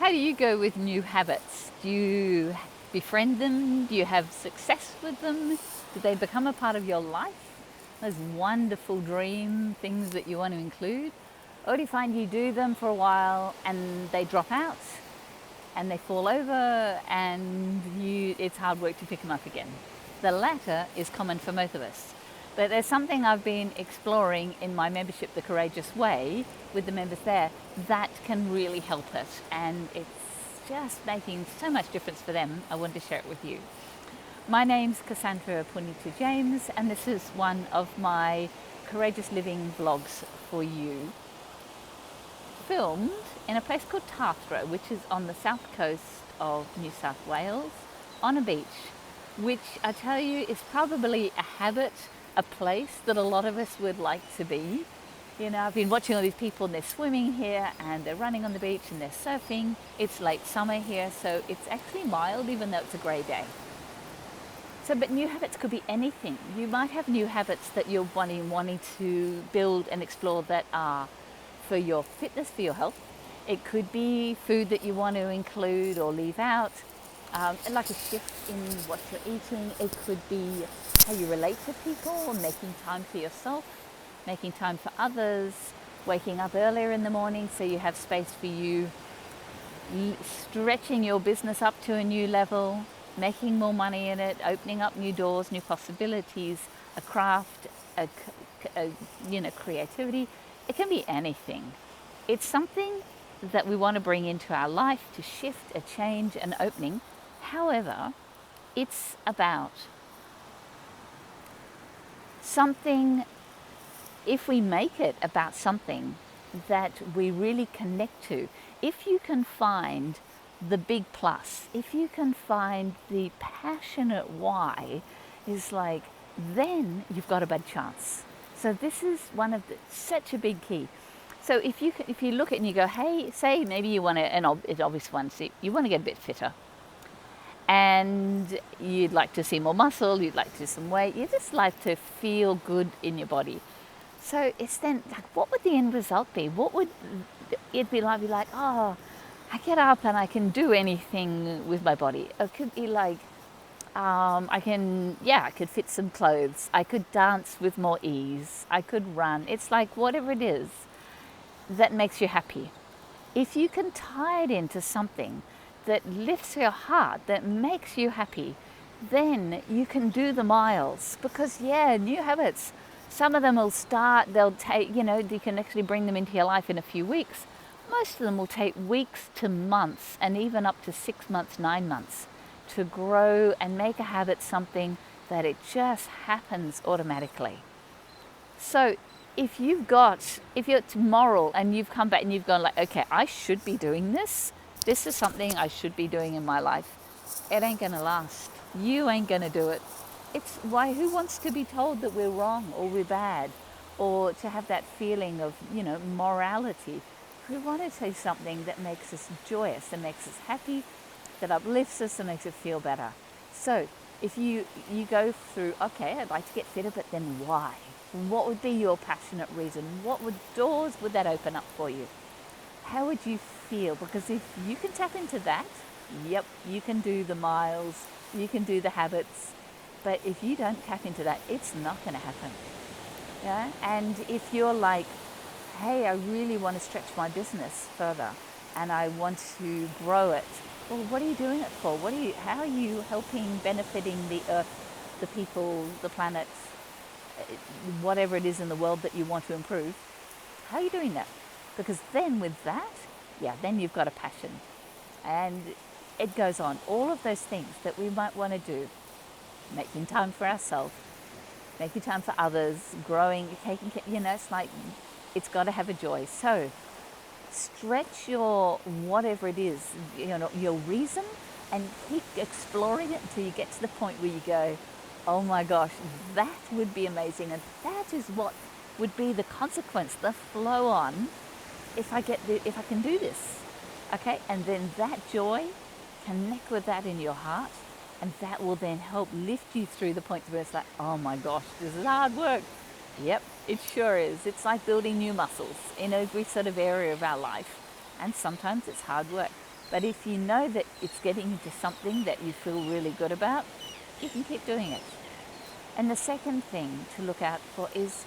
How do you go with new habits? Do you befriend them? Do you have success with them? Do they become a part of your life? Those wonderful dream things that you want to include? Or do you find you do them for a while and they drop out and they fall over and it's hard work to pick them up again? The latter is common for most of us. But there's something I've been exploring in my membership, The Courageous Way, with the members there, that can really help us. And it's just making so much difference for them. I wanted to share it with you. My name's Cassandra Punita James, and this is one of my Courageous Living vlogs for you. Filmed in a place called Tathra, which is on the south coast of New South Wales, on a beach, which I tell you is probably a habit, a place that a lot of us would like to be. You know, I've been watching all these people and they're swimming here and they're running on the beach and they're surfing. It's late summer here, so it's actually mild even though it's a grey day. So, but new habits could be anything. You might have new habits that you're wanting to build and explore that are for your fitness, for your health. It could be food that you want to include or leave out. Like a shift in what you're eating. It could be how you relate to people, making time for yourself, making time for others, waking up earlier in the morning so you have space for you, stretching your business up to a new level, making more money in it, opening up new doors, new possibilities, a craft, creativity. It can be anything. It's something that we want to bring into our life to shift, a change, an opening. However, it's about something, if we make it about something that we really connect to, if you can find the big plus, if you can find the passionate why, is like, then you've got a bad chance. So this is such a big key. So if you look at it and you go, hey, say maybe you want an obvious one, so you want to get a bit fitter, and you'd like to see more muscle, you'd like to do some weight, you just like to feel good in your body. So it's then like, what would the end result be? What would it be like? Be like, oh, I get up and I can do anything with my body. It could be like, I could fit some clothes. I could dance with more ease. I could run. It's like whatever it is that makes you happy. If you can tie it into something that lifts your heart, that makes you happy, then you can do the miles. Because new habits, some of them will start, they'll take, you can actually bring them into your life in a few weeks. Most of them will take weeks to months, and even up to 6 months, 9 months, to grow and make a habit something that it just happens automatically. So if it's moral and you've come back and you've gone like, okay, I should be doing this. This is something I should be doing in my life. It ain't gonna last. You ain't gonna do it. It's why, who wants to be told that we're wrong or we're bad, or to have that feeling of, morality? We want to say something that makes us joyous, that makes us happy, that uplifts us and makes us feel better. So if you go through, okay, I'd like to get fitter, but then why? What would be your passionate reason? What doors would that open up for you? How would you feel? Because if you can tap into that, yep, you can do the miles, you can do the habits. But if you don't tap into that, it's not going to happen. Yeah? And if you're like, hey, I really want to stretch my business further and I want to grow it, well, what are you doing it for? How are you helping, benefiting the earth, the people, the planet, whatever it is in the world that you want to improve? How are you doing that? Because then with that, then you've got a passion. And it goes on. All of those things that we might want to do, making time for ourselves, making time for others, growing, taking care, it's like, it's got to have a joy. So stretch your whatever it is, your reason, and keep exploring it until you get to the point where you go, oh my gosh, that would be amazing. And that is what would be the consequence, the flow on, if I can do this. Okay, and then that joy, connect with that in your heart, and that will then help lift you through the points where it's like, oh my gosh, this is hard work. Yep, it sure is. It's like building new muscles in every sort of area of our life. And sometimes it's hard work. But if you know that it's getting into something that you feel really good about, you can keep doing it. And the second thing to look out for is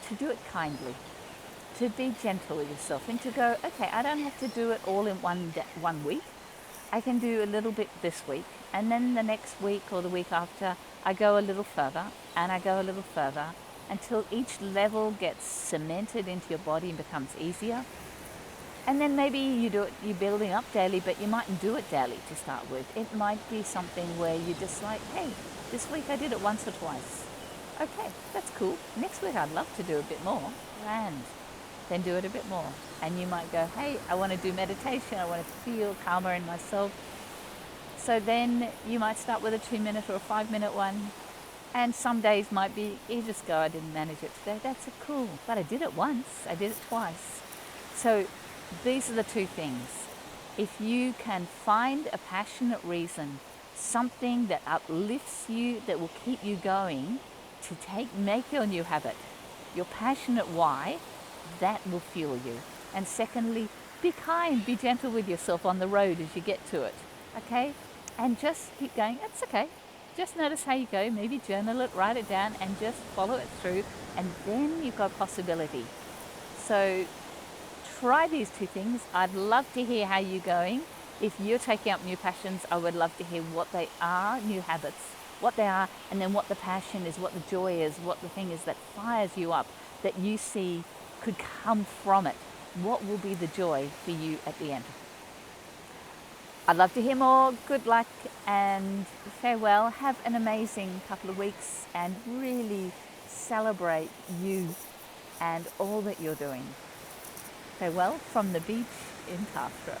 to do it kindly, to be gentle with yourself and to go, okay, I don't have to do it all in one week. I can do a little bit this week, and then the next week or the week after, I go a little further and I go a little further until each level gets cemented into your body and becomes easier. And then maybe you do it, you're building up daily, but you mightn't do it daily to start with. It might be something where you're just like, hey, this week I did it once or twice. Okay, that's cool. Next week I'd love to do a bit more. And then do it a bit more. And you might go, hey, I want to do meditation. I want to feel calmer in myself. So then you might start with a 2-minute or a 5-minute one. And some days might be, you just go, I didn't manage it today. That's cool. But I did it once. I did it twice. So these are the two things. If you can find a passionate reason, something that uplifts you, that will keep you going, to make your new habit, your passionate why, that will fuel you. And secondly, be kind, be gentle with yourself on the road as you get to it, okay? And just keep going. It's okay. Just notice how you go. Maybe journal it, write it down, and just follow it through. And then you've got possibility. So try these two things. I'd love to hear how you're going. If you're taking up new passions, I would love to hear what they are, new habits, what they are, and then what the passion is, what the joy is, what the thing is that fires you up, that you see could come from it. What will be the joy for you at the end? I'd love to hear more. Good luck and farewell. Have an amazing couple of weeks and really celebrate you and all that you're doing. Farewell from the beach in Tafra.